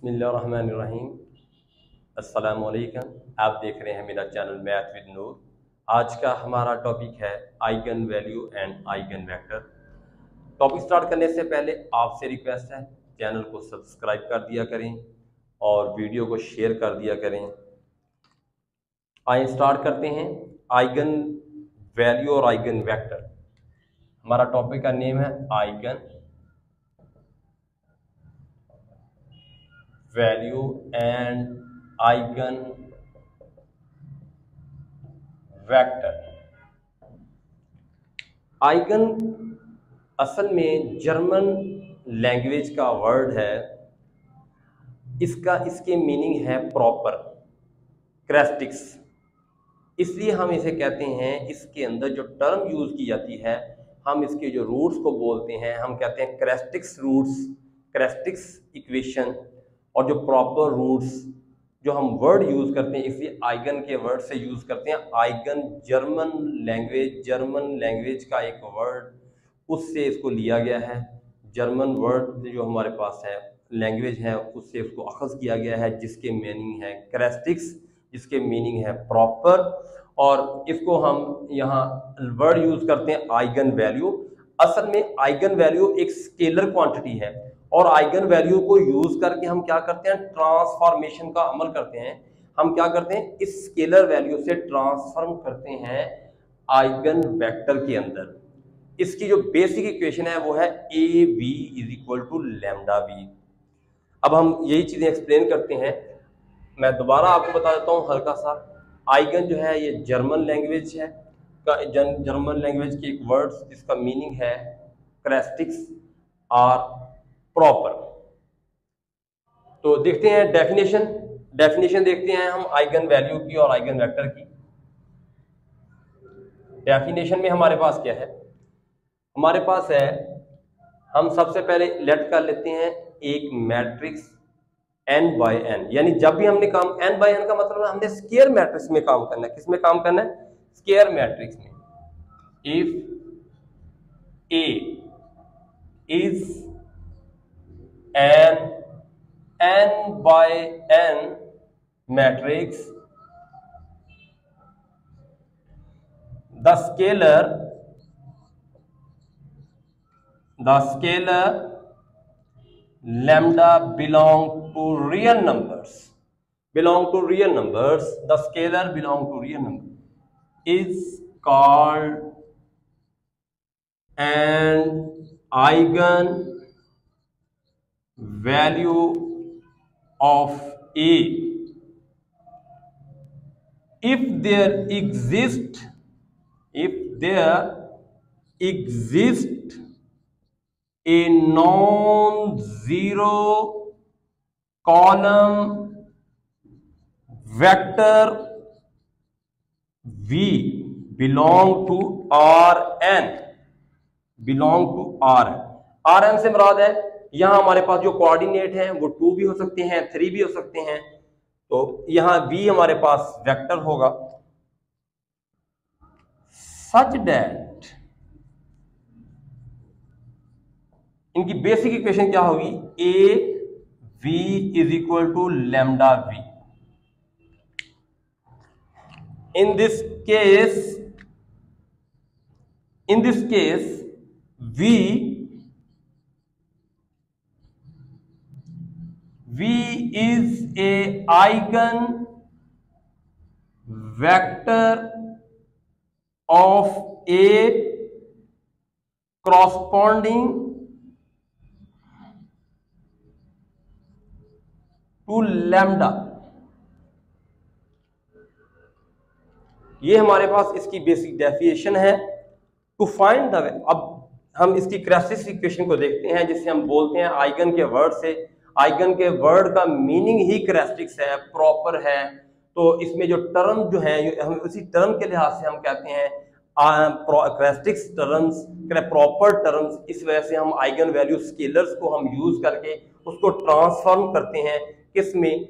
बिस्मिल्लाहिर्रहमानिर्रहीम। अस्सलाम वालेकुम। आप देख रहे हैं मेरा चैनल मैथ विद नूर। आज का हमारा टॉपिक है eigen value and eigen vector. Topic start करने से पहले आपसे रिक्वेस्ट है, चैनल को सब्सक्राइब कर दिया करें और वीडियो को शेयर कर दिया करें। आइए स्टार्ट करते हैं। आइगन वैल्यू और आइगन वेक्टर, हमारा टॉपिक का नेम है eigen value and eigen vector. Eigen असल में जर्मन लैंग्वेज का वर्ड है। इसके मीनिंग है प्रॉपर, कैरेक्टरिस्टिक्स। इसलिए हम इसे कहते हैं, इसके अंदर जो टर्म यूज की जाती है, हम इसके जो रूट्स को बोलते हैं, हम कहते हैं कैरेक्टरिस्टिक्स रूट्स, कैरेक्टरिस्टिक्स इक्वेशन। और जो प्रॉपर रूट्स जो हम वर्ड यूज करते हैं, इसलिए आइगन के वर्ड से यूज करते हैं। आइगन जर्मन लैंग्वेज का एक वर्ड, उससे इसको लिया गया है। जर्मन वर्ड जो हमारे पास है, लैंग्वेज है, उससे उसको अखज़ किया गया है, जिसके मीनिंग है कैरेक्टरिस्टिक्स, जिसके मीनिंग है प्रॉपर। और इसको हम यहाँ वर्ड यूज करते हैं आइगन वैल्यू। असल में आइगन वैल्यू एक स्केलर क्वांटिटी है और आइगन वैल्यू को यूज करके हम क्या करते हैं, ट्रांसफॉर्मेशन का अमल करते हैं। हम क्या करते हैं, इस स्केलर वैल्यू से ट्रांसफॉर्म करते हैं आइगन वेक्टर के अंदर। इसकी जो बेसिक इक्वेशन है वो है A V is equal to lambda V. अब हम यही चीजें एक्सप्लेन करते हैं। मैं दोबारा आपको बता देता हूँ हल्का सा। आइगन जो है ये जर्मन लैंग्वेज है, जर्मन लैंग्वेज की एक वर्ड्स जिसका मीनिंग है कैरेक्टरिस्टिक्स आर प्रॉपर। तो देखते हैं डेफिनेशन देखते हैं हम आइगन वैल्यू की और आइगन वेक्टर की। डेफिनेशन में हमारे पास क्या है, हमारे पास है, हम सबसे पहले लेट कर लेते हैं एक मैट्रिक्स n बाय n। यानी जब भी हमने काम n बाय n का मतलब है हमने स्क्वायर मैट्रिक्स में काम करना है। किस में काम करना है? स्क्वायर मैट्रिक्स में। If A is an n by n matrix, the scalar lambda belong to real numbers, the scalar belong to real number is called an eigen value of A if there exists a non-zero column vector V belong to Rn। Rn से मुराद है, यहां हमारे पास जो coordinate हैं वो 2 भी हो सकते हैं, 3 भी हो सकते हैं। तो यहां V हमारे पास वेक्टर होगा। सच दैट, इनकी बेसिक इक्वेशन क्या होगी? A V is equal to lambda V. In this case V is a eigen vector of A corresponding to lambda। ये हमारे पास इसकी बेसिक डेफिनेशन है। टू फाइंड द, अब हम इसकी कैरेक्टरिस्टिक्स इक्वेशन को देखते हैं, जिसे हम बोलते हैं आइगन के वर्ड से। आइगन के वर्ड का मीनिंग ही कैरेक्टरिस्टिक्स है, प्रॉपर है। तो इसमें जो टर्म जो है, हम उसी टर्म के लिहाज से हम कहते हैं कैरेक्टरिस्टिक्स टर्म्स, प्रॉपर टर्म्स। इस वजह से हम आइगन वैल्यू स्केलर्स को हम यूज करके उसको ट्रांसफॉर्म करते हैं किस में?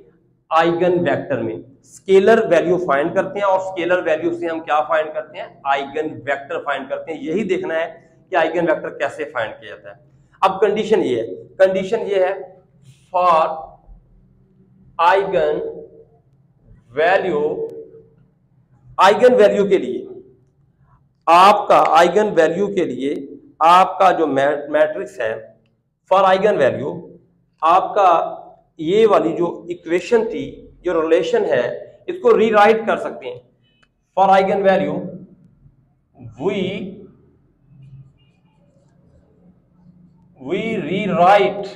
आइगन वेक्टर में। स्केलर वैल्यू फाइंड करते हैं और स्केलर वैल्यू से हम क्या फाइंड करते हैं? आइगन वेक्टर फाइंड करते हैं। यही देखना है कि आइगन वेक्टर कैसे फाइंड किया जाता है। अब कंडीशन ये है for eigen value, eigen value के लिए आपका, आइगन वैल्यू के लिए आपका जो मैट्रिक्स है फॉर आइगन वैल्यू, आपका ये वाली जो इक्वेशन थी, जो रिलेशन है, इसको रीराइट कर सकते हैं। For eigenvalue we rewrite,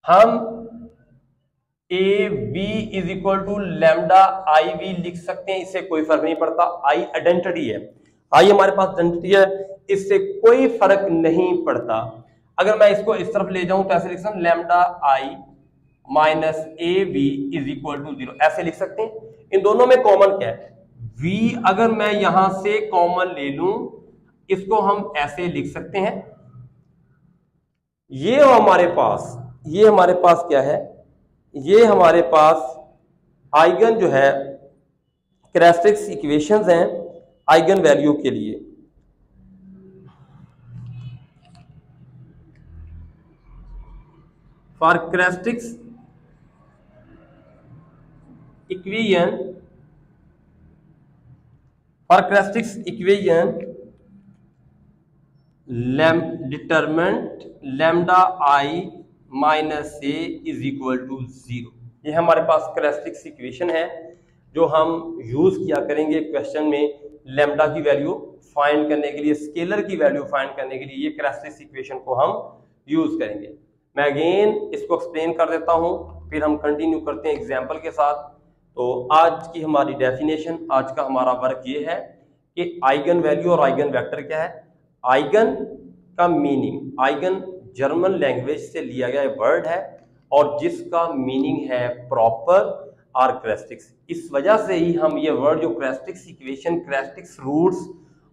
हम A B is equal to lambda I V लिख सकते हैं, इससे कोई फर्क नहीं पड़ता। आई आइडेंटिटी है, आई हमारे पास आइडेंटिटी है, इससे कोई फर्क नहीं पड़ता। अगर मैं इसको इस तरफ ले जाऊं तो ऐसे लिख सकता हूं lambda I minus A B is equal to 0, ऐसे लिख सकते हैं। इन दोनों में कॉमन क्या है? v अगर मैं यहां से कॉमन ले लूं, इसको हम ऐसे लिख सकते हैं। ये हमारे पास क्या है? ये हमारे पास आइगन जो है कैरेक्टरिस्टिक्स इक्वेशंस हैं आइगन वैल्यू के लिए। For characteristics equation determinant lambda I minus A is equal to 0। ये हमारे पास कैरेक्टरिस्टिक्स इक्वेशन है जो हम यूज किया करेंगे क्वेश्चन में लैम्डा की वैल्यू फाइंड करने के लिए, स्केलर की वैल्यू फाइंड करने के लिए ये कैरेक्टरिस्टिक्स इक्वेशन को हम यूज करेंगे। मैं अगेन इसको एक्सप्लेन कर देता हूं, फिर हम कंटिन्यू करते हैं एग्जाम्पल के साथ। तो आज की हमारी डेफिनेशन, आज का हमारा वर्क ये है कि आइगन वैल्यू और आइगन वेक्टर क्या है। आइगन का मीनिंग, आइगन जर्मन लैंग्वेज से लिया गया वर्ड है और जिसका मीनिंग है प्रॉपर और कैरेक्टरिस्टिक्स। इस वजह से ही हम ये वर्ड जो कैरेक्टरिस्टिक्स इक्वेशन, कैरेक्टरिस्टिक्स रूट्स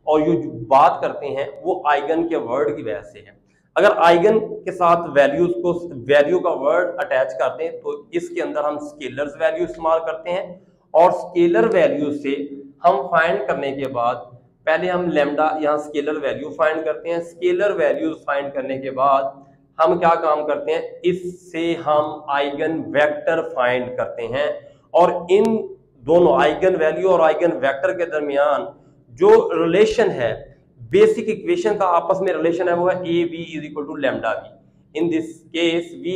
और ये जो बात करते हैं वो आइगन के वर्ड की वजह से है। अगर आइगन के साथ वैल्यूज को, वैल्यू का वर्ड अटैच करते हैं तो इसके अंदर हम स्केलर्स वैल्यू इस्तेमाल करते हैं और स्केलर वैल्यू से हम फाइंड करने के बाद पहले हम लैम्डा, यहाँ स्केलर वैल्यू फाइंड करते हैं। स्केलर वैल्यूज फाइंड करने के बाद हम क्या काम करते हैं, इससे हम आइगन वेक्टर फाइंड करते हैं और इन दोनों आइगन वैल्यू और आइगन वेक्टर के दरमियान जो रिलेशन है, बेसिक इक्वेशन का आपस में रिलेशन है, वो है A B is equal to lambda B. In this case V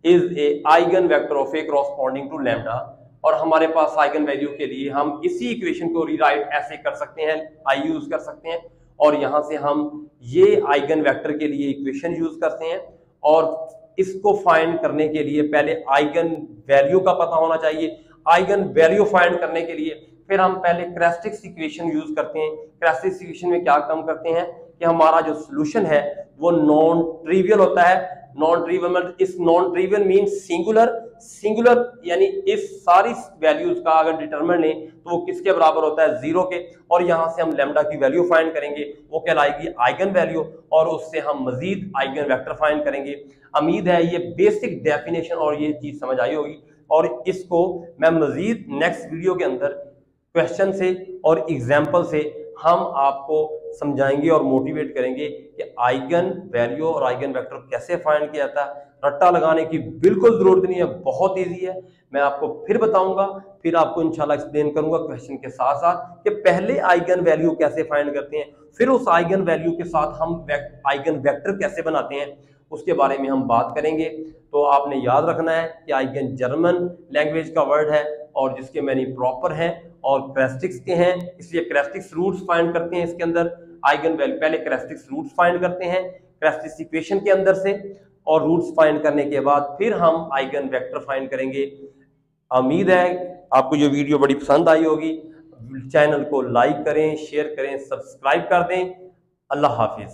is a eigenvector of A corresponding to lambda. और हमारे पास आइगन वैल्यू के लिए हम इसी इक्वेशन को रीराइट ऐसे कर सकते हैं, आई यूज कर सकते हैं और यहां से हम ये आइगन वेक्टर के लिए इक्वेशन यूज करते हैं। और इसको फाइंड करने के लिए पहले आइगन वैल्यू का पता होना चाहिए। आइगन वैल्यू फाइंड करने के लिए फिर हम पहले कैरेक्टरिस्टिक्स इक्वेशन यूज करते हैं। कैरेक्टरिस्टिक्स इक्वेशन में क्या काम करते हैं कि हमारा जो सॉल्यूशन है वो नॉन ट्रिवियल होता है। नॉन ट्रिवियल मतलब, इस नॉन ट्रिवियल मीन सिंगुलर यानी इस सारी वैल्यूज का अगर डिटरमिनेंट लें तो वो किसके बराबर होता है, 0 के। और यहां से हम लैम्डा की वैल्यू फाइंड करेंगे, वो कहलाएगी आइगन वैल्यू और उससे हम मजीद आइगन वेक्टर फाइंड करेंगे। उम्मीद है ये बेसिक डेफिनेशन और ये चीज समझ आई होगी और इसको मैं मजीद नेक्स्ट वीडियो के अंदर क्वेश्चन से और एग्जाम्पल से हम आपको समझाएंगे और मोटिवेट करेंगे कि आइगन वैल्यू और आइगन वेक्टर कैसे फाइंड किया जाता है। रट्टा लगाने की बिल्कुल जरूरत नहीं है, बहुत इजी है। मैं आपको फिर बताऊंगा, फिर आपको इंशाल्लाह एक्सप्लेन करूंगा क्वेश्चन के साथ साथ कि पहले आइगन वैल्यू कैसे फाइंड करते हैं, फिर उस आइगन वैल्यू के साथ हम आइगन वेक्टर कैसे बनाते हैं, उसके बारे में हम बात करेंगे। तो आपने याद रखना है कि आइगन जर्मन लैंग्वेज का वर्ड है और जिसके मैनी प्रॉपर हैं और कैरेक्टरिस्टिक्स के हैं, इसलिए कैरेक्टरिस्टिक्स रूट्स फाइंड करते हैं। इसके अंदर आइगन वैल्यू पहले कैरेक्टरिस्टिक्स रूट्स फाइंड करते हैं कैरेक्टरिस्टिक्स इक्वेशन के अंदर से और रूट्स फाइंड करने के बाद फिर हम आइगन वेक्टर फाइंड करेंगे। उम्मीद है आपको ये वीडियो बड़ी पसंद आई होगी। चैनल को लाइक करें, शेयर करें, सब्सक्राइब कर दें। अल्लाह हाफिज।